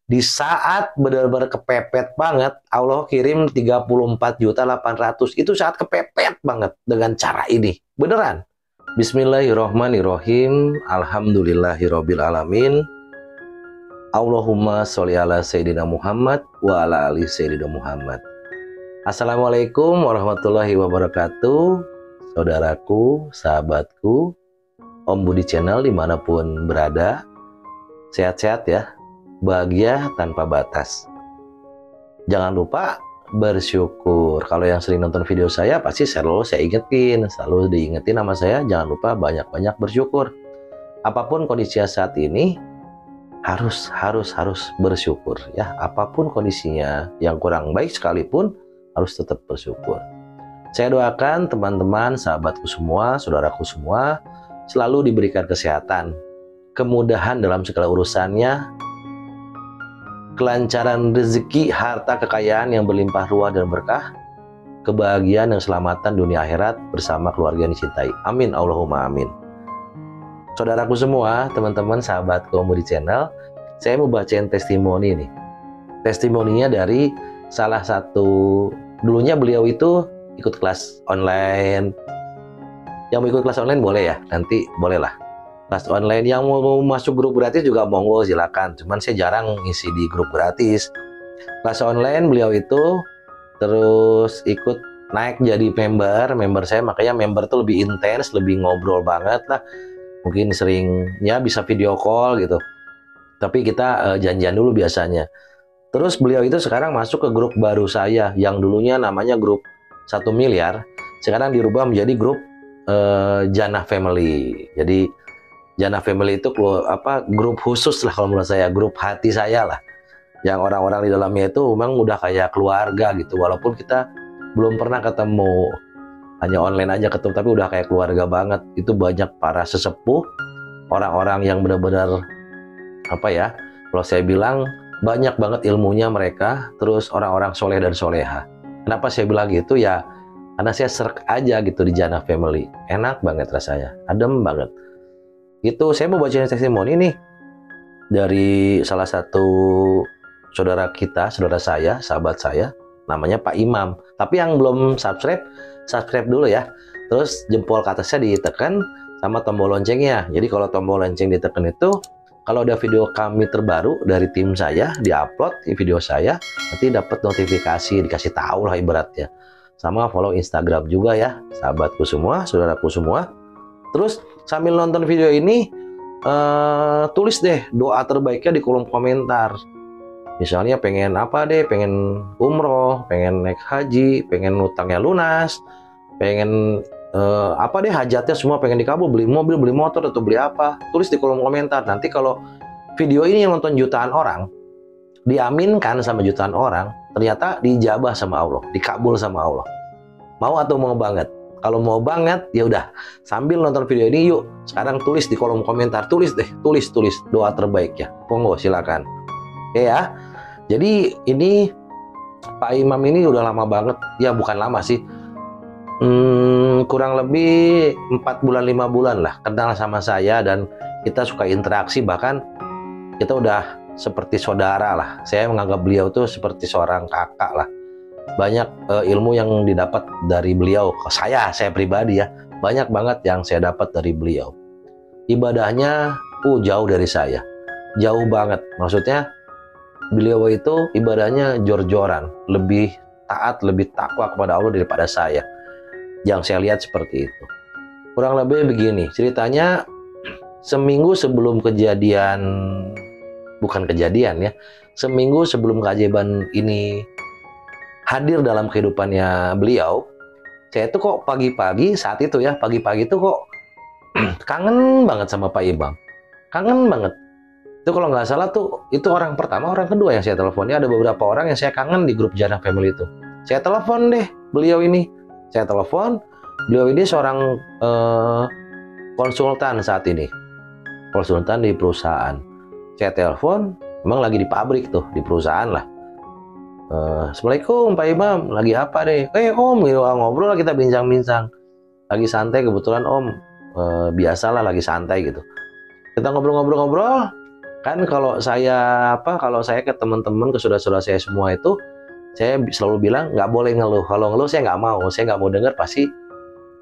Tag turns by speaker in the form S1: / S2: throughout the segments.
S1: Di saat benar-benar kepepet banget, Allah kirim 34.800.000. Itu saat kepepet banget dengan cara ini. Beneran. Bismillahirrohmanirrohim. Alhamdulillahirabbil alamin. Allahumma sholli ala Sayyidina Muhammad wa ala ali Sayyidina Muhammad. Assalamualaikum warahmatullahi wabarakatuh. Saudaraku, sahabatku, Om Budi Channel dimanapun berada. Sehat-sehat ya. Bahagia tanpa batas. Jangan lupa bersyukur. Kalau yang sering nonton video saya pasti selalu saya ingetin, selalu diingetin nama saya. Jangan lupa banyak-banyak bersyukur. Apapun kondisinya saat ini harus bersyukur ya. Apapun kondisinya, yang kurang baik sekalipun harus tetap bersyukur. Saya doakan teman-teman, sahabatku semua, saudaraku semua selalu diberikan kesehatan, kemudahan dalam segala urusannya, kelancaran rezeki, harta kekayaan yang berlimpah ruah dan berkah, kebahagiaan dan keselamatan dunia akhirat bersama keluarga yang dicintai. Amin, Allahumma amin. Saudaraku semua, teman-teman, sahabatku Om Budi Channel, saya mau bacain testimoni nih. Testimoninya dari salah satu, dulunya beliau itu ikut kelas online. Yang mau ikut kelas online boleh ya, nanti bolehlah. Kelas online yang mau masuk grup gratis juga monggo silakan. Cuman saya jarang ngisi di grup gratis. Kelas online beliau itu terus ikut naik jadi member saya, makanya member tuh lebih intens, lebih ngobrol banget lah. Mungkin sering ya bisa video call gitu. Tapi kita janjian dulu biasanya. Terus beliau itu sekarang masuk ke grup baru saya yang dulunya namanya grup 1 miliar, sekarang dirubah menjadi grup Jannah Family. Jadi Jannah Family itu grup khusus lah kalau menurut saya, grup hati saya lah. Yang orang-orang di dalamnya itu memang udah kayak keluarga gitu. Walaupun kita belum pernah ketemu, hanya online aja ketemu, tapi udah kayak keluarga banget. Itu banyak para sesepuh, orang-orang yang benar-benar kalau saya bilang banyak banget ilmunya mereka. Terus orang-orang soleh dan soleha. Kenapa saya bilang gitu ya? Karena saya serk aja gitu di Jannah Family. Enak banget rasanya, adem banget. Itu saya mau bacain testimoni nih dari salah satu saudara kita, saudara saya, sahabat saya, namanya Pak Imam. Tapi yang belum subscribe dulu ya. Terus jempol ke atasnya ditekan sama tombol loncengnya. Jadi kalau tombol lonceng ditekan itu, kalau ada video kami terbaru dari tim saya diupload di video saya, nanti dapat notifikasi, dikasih tahu lah ibaratnya. Sama follow Instagram juga ya, sahabatku semua, saudaraku semua. Terus sambil nonton video ini, tulis deh doa terbaiknya di kolom komentar. Misalnya pengen apa deh, pengen umroh, pengen naik haji, pengen utangnya lunas, pengen apa deh hajatnya semua pengen dikabul, beli mobil, beli motor, atau beli apa. Tulis di kolom komentar. Nanti kalau video ini yang nonton jutaan orang, diaminkan sama jutaan orang, ternyata dijabah sama Allah, dikabul sama Allah. Mau atau mau banget? Kalau mau banget, ya udah sambil nonton video ini yuk. Sekarang tulis di kolom komentar, tulis doa terbaiknya. Monggo silakan. Oke ya. Jadi ini Pak Imam ini udah lama banget. Ya bukan lama sih. Kurang lebih 4 bulan 5 bulan lah kenal sama saya, dan kita suka interaksi, bahkan kita udah seperti saudara lah. Saya menganggap beliau tuh seperti seorang kakak lah. Banyak ilmu yang didapat dari beliau. Saya pribadi ya, banyak banget yang saya dapat dari beliau. Ibadahnya jauh dari saya, jauh banget. Maksudnya beliau itu ibadahnya jor-joran, lebih taat, lebih takwa kepada Allah daripada saya. Yang saya lihat seperti itu. Kurang lebih begini ceritanya. Seminggu sebelum kejadian, bukan kejadian ya, seminggu sebelum keajaiban ini hadir dalam kehidupannya beliau, saya tuh kok pagi-pagi saat itu ya, pagi-pagi tuh kok kangen banget sama Pak Imam. Kangen banget. Itu kalau nggak salah tuh, itu orang pertama, orang kedua yang saya telepon. Ada beberapa orang yang saya kangen di grup Jannah Family itu. Saya telepon deh beliau ini. Saya telepon, beliau ini seorang konsultan saat ini. Konsultan di perusahaan. Saya telepon, memang lagi di pabrik tuh, di perusahaan lah. Assalamualaikum Pak Imam, lagi apa deh? Om, ngobrol lah, kita bincang-bincang. Lagi santai kebetulan Om, biasalah lagi santai gitu. Kita ngobrol-ngobrol, Kan kalau saya ke teman-teman, ke saudara-saudara saya semua itu, saya selalu bilang nggak boleh ngeluh. Kalau ngeluh saya nggak mau dengar. Pasti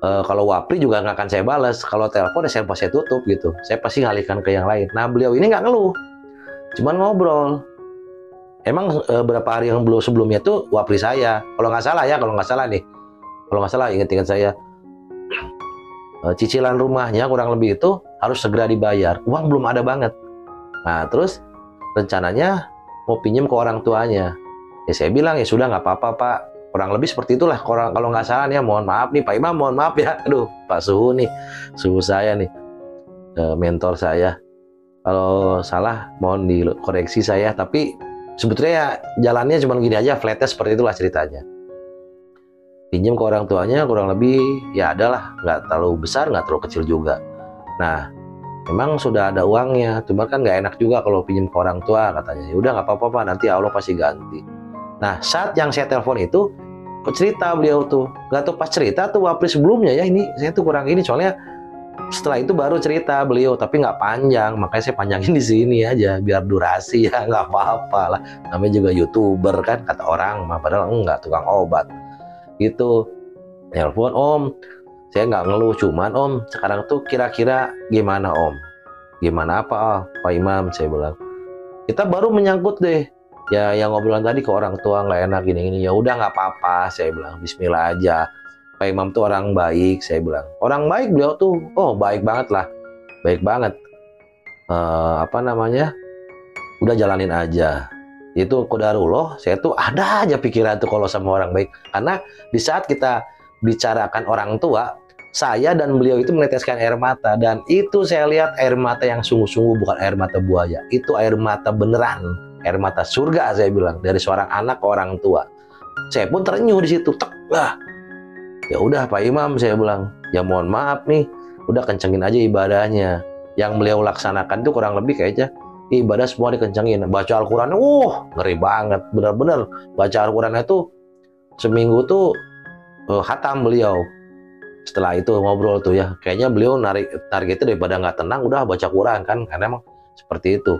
S1: kalau wapri juga nggak akan saya balas. Kalau telepon ya saya tutup gitu. Saya pasti ngalihkan ke yang lain. Nah, beliau ini nggak ngeluh, cuman ngobrol. Emang berapa hari yang belum sebelumnya tuh wapri saya, kalau nggak salah nih, kalau nggak salah ingat-ingat saya, cicilan rumahnya kurang lebih itu harus segera dibayar. Uang belum ada banget. Nah, terus rencananya mau pinjam ke orang tuanya. Ya saya bilang, ya sudah nggak apa-apa Pak. Kurang lebih seperti itulah. Kalau nggak salah nih, mohon maaf nih Pak Imam, mohon maaf ya. Aduh, Pak Suhu nih, suhu saya nih, mentor saya. Kalau salah mohon dikoreksi saya. Tapi sebetulnya ya, jalannya cuma gini aja, flatnya seperti itulah ceritanya. Pinjam ke orang tuanya kurang lebih ya adalah, nggak terlalu besar, nggak terlalu kecil juga. Nah, memang sudah ada uangnya, cuma kan nggak enak juga kalau pinjam ke orang tua, katanya. Ya udah nggak apa-apa Pak, nanti Allah pasti ganti. Nah, saat yang saya telepon itu, kok cerita beliau tuh, nggak tahu pas cerita tuh wapri sebelumnya ya, ini saya tuh kurang ini, soalnya setelah itu baru cerita beliau, tapi nggak panjang, makanya saya panjangin di sini aja biar durasi ya, nggak apa-apa lah. Namanya juga YouTuber kan, kata orang, padahal enggak, tukang obat. Gitu, telepon, Om, saya nggak ngeluh, cuman Om, sekarang tuh kira-kira gimana Om? Gimana apa Pak Imam? Saya bilang, kita baru menyangkut deh, ya yang ngobrolan tadi ke orang tua nggak enak gini-gini. Ya udah nggak apa-apa, saya bilang, Bismillah aja. Pak Imam tuh orang baik, saya bilang. Orang baik beliau tuh, oh baik banget lah, baik banget. Udah jalanin aja. Itu qadarullah. Saya tuh ada aja pikiran tuh kalau sama orang baik, karena di saat kita bicarakan orang tua, saya dan beliau itu meneteskan air mata, dan itu saya lihat air mata yang sungguh-sungguh, bukan air mata buaya. Itu air mata beneran, air mata surga, saya bilang, dari seorang anak ke orang tua. Saya pun terenyuh di situ. Ya udah Pak Imam, saya bilang, ya mohon maaf nih, udah kencengin aja ibadahnya. Yang beliau laksanakan itu kurang lebih kayaknya ibadah semua dikencengin. Baca Al-Qurannya, ngeri banget. Bener-bener baca Al-Qurannya tuh seminggu tuh khatam beliau. Setelah itu ngobrol tuh ya, kayaknya beliau targetnya daripada nggak tenang, udah baca Quran kan, karena emang seperti itu.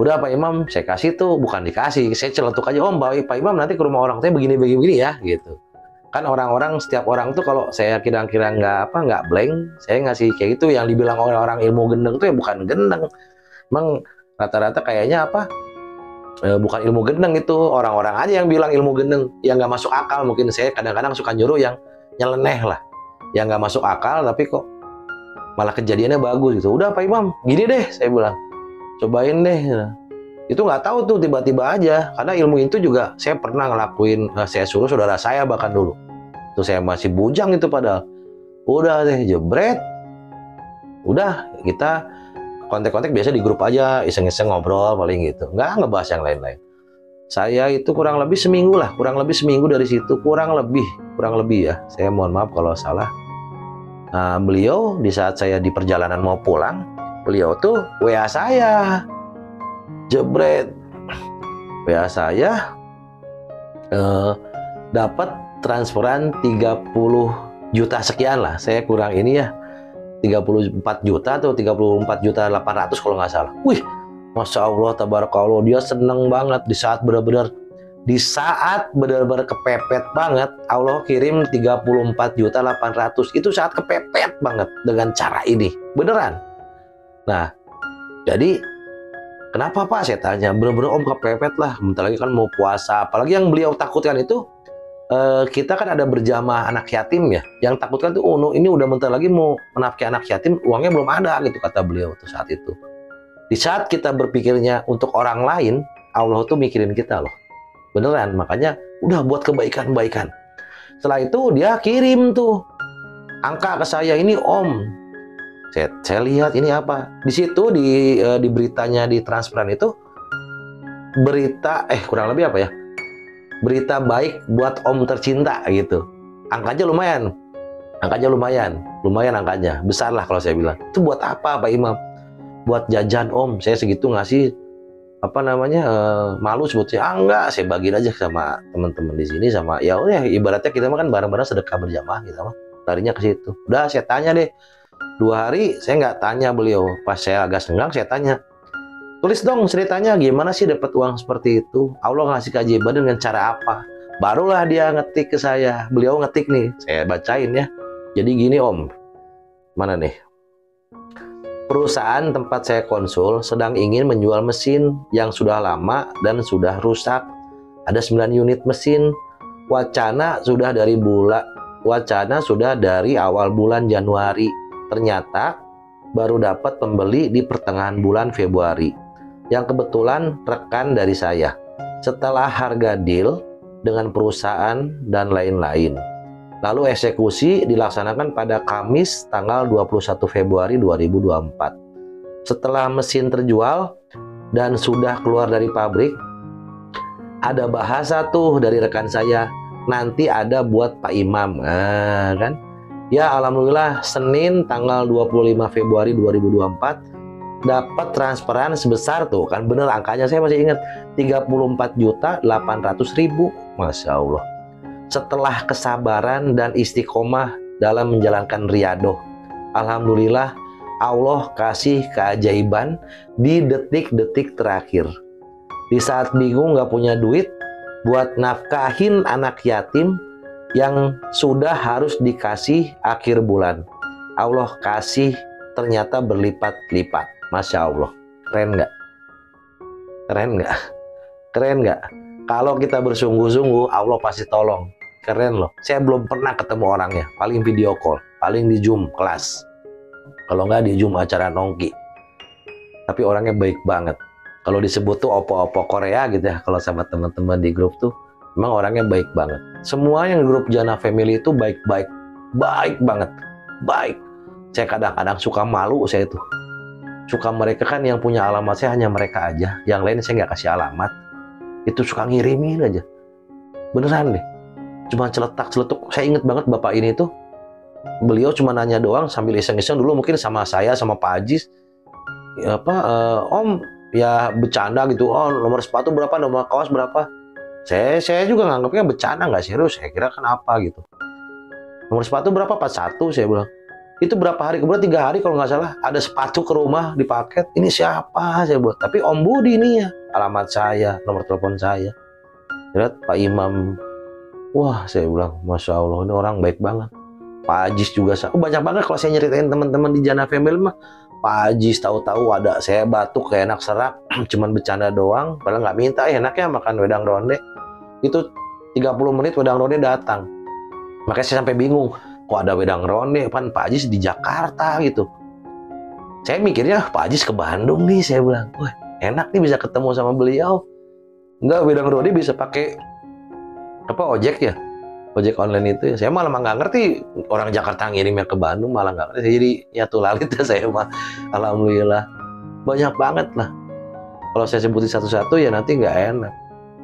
S1: Udah Pak Imam, saya kasih tuh, bukan dikasih, saya celetuk aja, Om, Pak Imam nanti ke rumah orang tuanya begini ya, gitu. Kan orang-orang, setiap orang tuh kalau saya kira-kira nggak blank, saya ngasih kayak gitu. Yang dibilang orang ilmu gendeng tuh ya bukan gendeng. Emang rata-rata kayaknya bukan ilmu gendeng, itu orang-orang aja yang bilang ilmu gendeng, yang nggak masuk akal. Mungkin saya kadang-kadang suka nyuruh yang nyeleneh lah, yang nggak masuk akal, tapi kok malah kejadiannya bagus gitu. Udah Pak Imam, gini deh, saya bilang, cobain deh. Itu nggak tahu tuh, tiba-tiba aja, karena ilmu itu juga saya pernah ngelakuin, saya suruh saudara saya bahkan dulu. Tuh saya masih bujang itu padahal. Udah deh, jebret. Udah, kita kontak-kontak biasa di grup aja, iseng-iseng ngobrol paling gitu. Nggak ngebahas yang lain-lain. Saya itu kurang lebih seminggu dari situ, kurang lebih ya. Saya mohon maaf kalau salah. Nah, beliau di saat saya di perjalanan mau pulang, beliau tuh WA saya. Jebret, WA saya dapat transferan 30 juta sekian lah. Saya kurang ini ya, 34 juta atau 34 juta 800 kalau nggak salah. Wih, Masya Allah, tabarakallah, dia seneng banget di saat benar-benar kepepet banget. Allah kirim 34 juta 800, itu saat kepepet banget dengan cara ini, beneran. Nah, jadi kenapa Pak? Saya tanya. Bener-bener Om kepepet lah. Bentar lagi kan mau puasa. Apalagi yang beliau takutkan itu, kita kan ada berjamaah anak yatim ya. Yang takutkan tuh, ini udah bentar lagi mau menafkahi anak yatim, uangnya belum ada gitu, kata beliau tuh saat itu. Di saat kita berpikirnya untuk orang lain, Allah tuh mikirin kita loh. Beneran. Makanya udah buat kebaikan-kebaikan. Setelah itu dia kirim tuh angka ke saya, ini Om. Saya lihat ini apa di situ, di beritanya, di transferan itu berita kurang lebih apa ya, berita baik buat Om tercinta gitu. Angkanya lumayan angkanya, besar lah kalau saya bilang. Itu buat apa Pak Imam? Buat jajan Om, saya segitu ngasih malu sebutnya. Enggak, saya bagiin aja sama teman-teman di sini, sama ya udah, ibaratnya kita makan bareng-bareng sedekah berjamaah gitu mah. Larinya ke situ. Udah saya tanya deh. 2 hari saya nggak tanya beliau. Pas saya agak senggang, saya tanya, Tulis dong ceritanya gimana sih dapat uang seperti itu. Allah ngasih keajaiban dengan cara apa. Barulah dia ngetik ke saya. Beliau ngetik nih, saya bacain ya. Jadi gini Om, mana nih? Perusahaan tempat saya konsul sedang ingin menjual mesin yang sudah lama dan sudah rusak. Ada 9 unit mesin. Wacana sudah dari awal bulan Januari. Ternyata baru dapat pembeli di pertengahan bulan Februari. Yang kebetulan rekan dari saya. Setelah harga deal dengan perusahaan dan lain-lain. Lalu eksekusi dilaksanakan pada Kamis tanggal 21 Februari 2024. Setelah mesin terjual dan sudah keluar dari pabrik, ada bahasa tuh dari rekan saya, nanti ada buat Pak Imam. Nah, kan? Ya alhamdulillah Senin tanggal 25 Februari 2024 dapat transferan sebesar tuh kan bener angkanya saya masih ingat 34.800.000. Masya Allah. Setelah kesabaran dan istiqomah dalam menjalankan riadoh, alhamdulillah Allah kasih keajaiban di detik-detik terakhir. Di saat bingung nggak punya duit buat nafkahin anak yatim yang sudah harus dikasih akhir bulan, Allah kasih ternyata berlipat-lipat. Masya Allah, keren nggak? Keren nggak? Keren nggak? Kalau kita bersungguh-sungguh, Allah pasti tolong. Keren loh. Saya belum pernah ketemu orangnya. Paling video call, paling di Zoom kelas. Kalau nggak di Zoom acara nongki. Tapi orangnya baik banget. Kalau disebut tuh opo-opo Korea gitu ya. Kalau sama teman-teman di grup tuh, memang orangnya baik banget. Semua yang grup Jana Family itu baik-baik, baik banget, baik. Saya kadang-kadang suka malu saya tuh. Suka mereka kan yang punya alamat saya hanya mereka aja. Yang lain saya nggak kasih alamat. Itu suka ngirimin aja. Beneran deh. Cuma celetak-celetuk. Saya inget banget bapak ini tuh. Beliau cuma nanya doang sambil iseng-iseng dulu mungkin sama saya, sama Pak Ajis. Ya, Om, ya bercanda gitu. Oh, nomor sepatu berapa, nomor kaos berapa. Saya juga nganggapnya bercanda, nggak serius. Saya kira kan apa gitu. Nomor sepatu berapa? 41 saya bilang. Itu berapa hari kemudian 3 hari kalau nggak salah ada sepatu ke rumah di paket. Ini siapa saya buat? Tapi Om Budi nih ya, alamat saya, nomor telepon saya. Lihat Pak Imam. Wah saya bilang, Masya Allah ini orang baik banget. Pak Ajis juga. Banyak banget kalau saya nyeritain teman-teman di Jana Family mah. Pak Ajis tahu-tahu ada saya batuk kayak enak serak, cuman bercanda doang. Padahal nggak minta, enaknya makan wedang ronde. Itu 30 menit wedang ronde datang. Makanya saya sampai bingung. Kok ada wedang ronde, kan Pak Ajis di Jakarta gitu. Saya mikirnya Pak Ajis ke Bandung nih, saya bilang, wah enak nih bisa ketemu sama beliau. Enggak, wedang ronde bisa pakai apa ojek ya, ojek online itu ya. Saya malah nggak ngerti orang Jakarta ngirimnya ke Bandung, malah nggak ngerti. Jadi nyatu lalit ya saya mah. Alhamdulillah banyak banget lah. Kalau saya sebutin satu-satu ya nanti nggak enak.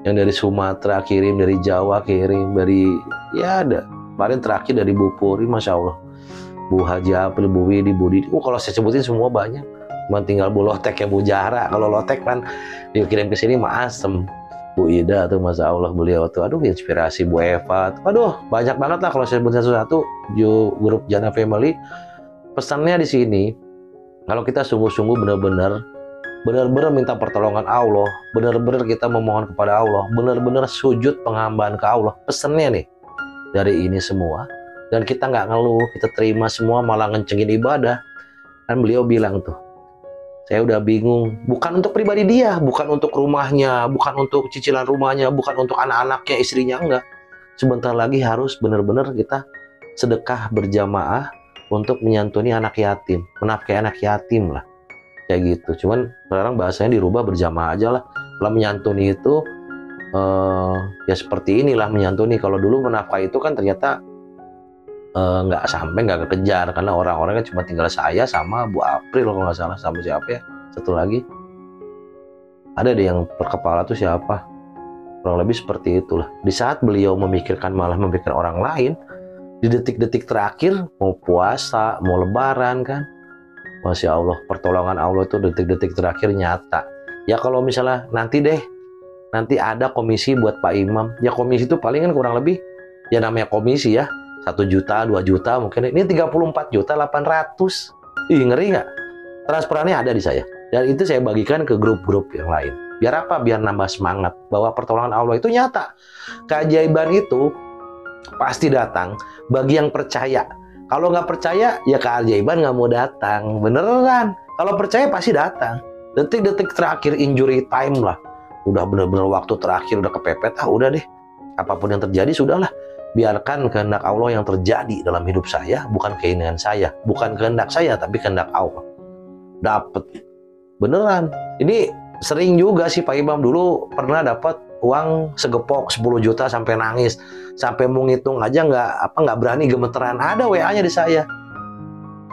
S1: Yang dari Sumatera kirim, dari Jawa kirim, dari ya ada. Kemarin terakhir dari Bu Puri, Masya Allah. Bu Haji April, Bu Widi, Bu Didi. Kalau saya sebutin semua banyak. Cuma tinggal Bu Lotek ya Bu Jara. Kalau Lotek kan dikirim ke sini mah asem. Bu Ida tuh Masya Allah beliau tuh. Aduh inspirasi Bu Eva. Aduh banyak banget lah kalau saya sebutin satu-satu. Grup Jana Family. Pesannya di sini. Kalau kita sungguh-sungguh benar-benar minta pertolongan Allah. Benar-benar kita memohon kepada Allah. Benar-benar sujud penghambaan ke Allah. Pesannya nih. Dari ini semua dan kita nggak ngeluh, kita terima semua malah ngencengin ibadah. Kan beliau bilang tuh, saya udah bingung, bukan untuk pribadi dia, bukan untuk rumahnya, bukan untuk cicilan rumahnya, bukan untuk anak-anaknya, istrinya, enggak. Sebentar lagi harus benar-benar kita sedekah berjamaah untuk menyantuni anak yatim, menafkahi anak yatim lah, kayak gitu. Cuman sekarang bahasanya dirubah berjamaah aja lah. Kalau menyantuni itu ya seperti inilah menyantuni. Kalau dulu menafkahi itu kan ternyata nggak kekejar karena orang-orangnya cuma tinggal saya sama Bu April kalau nggak salah, sama siapa ya satu lagi ada deh yang berkepala tuh siapa, kurang lebih seperti itulah. Di saat beliau malah memikirkan orang lain di detik-detik terakhir mau puasa mau lebaran kan, Masya Allah pertolongan Allah itu detik-detik terakhir nyata. Ya kalau misalnya nanti ada komisi buat Pak Imam. Ya komisi itu paling kan kurang lebih ya namanya komisi ya 1 juta 2 juta mungkin. Ini 34.800.000. Ih ngeri nggak? Transferannya ada di saya. Dan itu saya bagikan ke grup-grup yang lain. Biar apa? Biar nambah semangat bahwa pertolongan Allah itu nyata. Keajaiban itu pasti datang bagi yang percaya. Kalau nggak percaya, ya keajaiban nggak mau datang. Beneran. Kalau percaya pasti datang. Detik-detik terakhir injury time lah. Udah bener-bener waktu terakhir, udah kepepet. Udah deh. Apapun yang terjadi, sudahlah. Biarkan kehendak Allah yang terjadi dalam hidup saya, bukan keinginan saya. Bukan kehendak saya, tapi kehendak Allah. Dapet. Beneran. Ini sering juga sih Pak Imam, dulu pernah dapat uang segepok 10 juta sampai nangis, sampai mau ngitung aja nggak berani, gemeteran. Ada WA-nya di saya.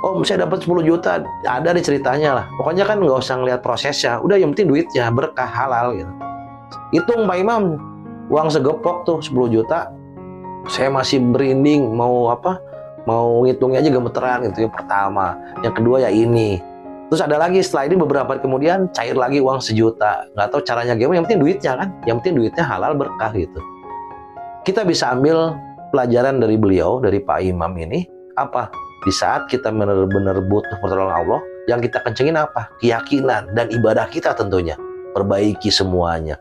S1: Om, saya dapat 10 juta, ada di ceritanya lah. Pokoknya kan nggak usah ngeliat prosesnya, udah yang penting duitnya berkah halal gitu. Hitung Pak Imam, uang segepok tuh 10 juta, saya masih merinding mau ngitungnya aja gemeteran gitu. Yang pertama, yang kedua ya ini. Terus ada lagi setelah ini beberapa hari kemudian cair lagi uang 1 juta. Nggak tahu caranya gimana, yang penting duitnya kan. Yang penting duitnya halal berkah gitu. Kita bisa ambil pelajaran dari beliau, dari Pak Imam ini. Apa? Di saat kita benar-benar butuh pertolongan Allah, yang kita kencengin apa? Keyakinan dan ibadah kita tentunya. Perbaiki semuanya.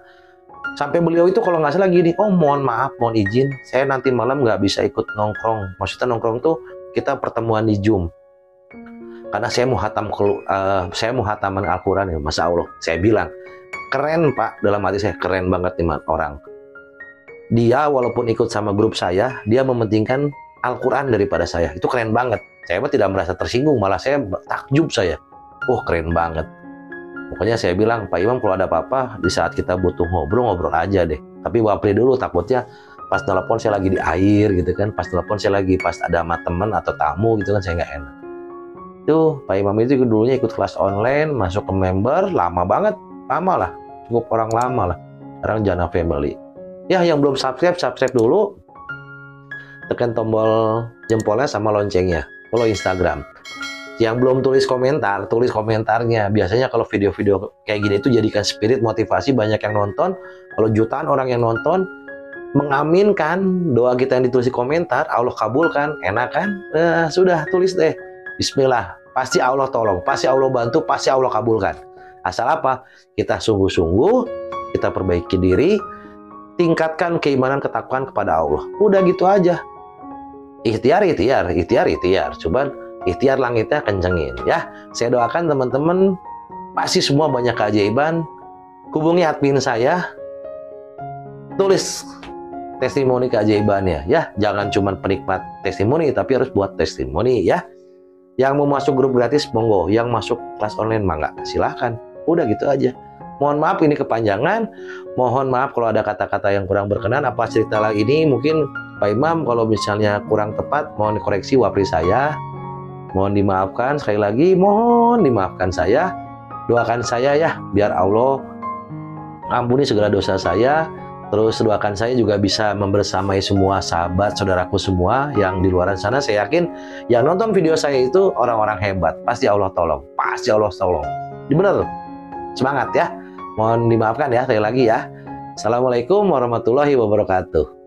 S1: Sampai beliau itu kalau nggak salah gini, oh mohon maaf, mohon izin, saya nanti malam nggak bisa ikut nongkrong. Maksudnya nongkrong tuh kita pertemuan di Zoom. Karena saya mau hataman Al-Quran ya, Masya Allah. Saya bilang, keren Pak, dalam hati saya, keren banget nih orang. Dia walaupun ikut sama grup saya, dia mementingkan Al-Quran daripada saya. Itu keren banget. Saya tidak merasa tersinggung, malah saya takjub saya. Keren banget. Pokoknya saya bilang, Pak Imam kalau ada apa-apa, di saat kita butuh ngobrol aja deh. Tapi wapri dulu, takutnya pas telepon saya lagi di air gitu kan. Pas telepon saya lagi pas ada sama teman atau tamu gitu kan, saya nggak enak. Itu Pak Imam itu dulunya ikut kelas online, masuk ke member, lama banget, lama lah, cukup orang lama lah. Sekarang Jana Family. Ya, yang belum subscribe dulu, tekan tombol jempolnya sama loncengnya, follow Instagram. Yang belum tulis komentar, tulis komentarnya. Biasanya kalau video-video kayak gini itu jadikan spirit motivasi, banyak yang nonton. Kalau jutaan orang yang nonton, mengaminkan doa kita yang ditulis di komentar, Allah kabulkan, enak kan? Sudah, tulis deh. Bismillah, pasti Allah tolong, pasti Allah bantu, pasti Allah kabulkan. Asal apa? Kita sungguh-sungguh, kita perbaiki diri, tingkatkan keimanan ketakwaan kepada Allah. Udah gitu aja. Ikhtiar. Coba ikhtiar langitnya kencengin ya. Saya doakan teman-teman pasti semua banyak keajaiban. Hubungi admin saya, tulis testimoni keajaibannya ya. Jangan cuma penikmat testimoni, tapi harus buat testimoni ya. Yang mau masuk grup gratis monggo, yang masuk kelas online mangga, silahkan. Udah gitu aja. Mohon maaf ini kepanjangan, mohon maaf kalau ada kata-kata yang kurang berkenan. Apa cerita lagi ini mungkin Pak Imam kalau misalnya kurang tepat, mohon dikoreksi wapri saya. Mohon dimaafkan, sekali lagi mohon dimaafkan saya. Doakan saya ya, biar Allah ampuni segala dosa saya. Terus doakan saya juga bisa membersamai semua sahabat, saudaraku semua yang di luar sana. Saya yakin yang nonton video saya itu orang-orang hebat. Pasti Allah tolong. Pasti Allah tolong. Bener. Semangat ya. Mohon dimaafkan ya sekali lagi ya. Assalamualaikum warahmatullahi wabarakatuh.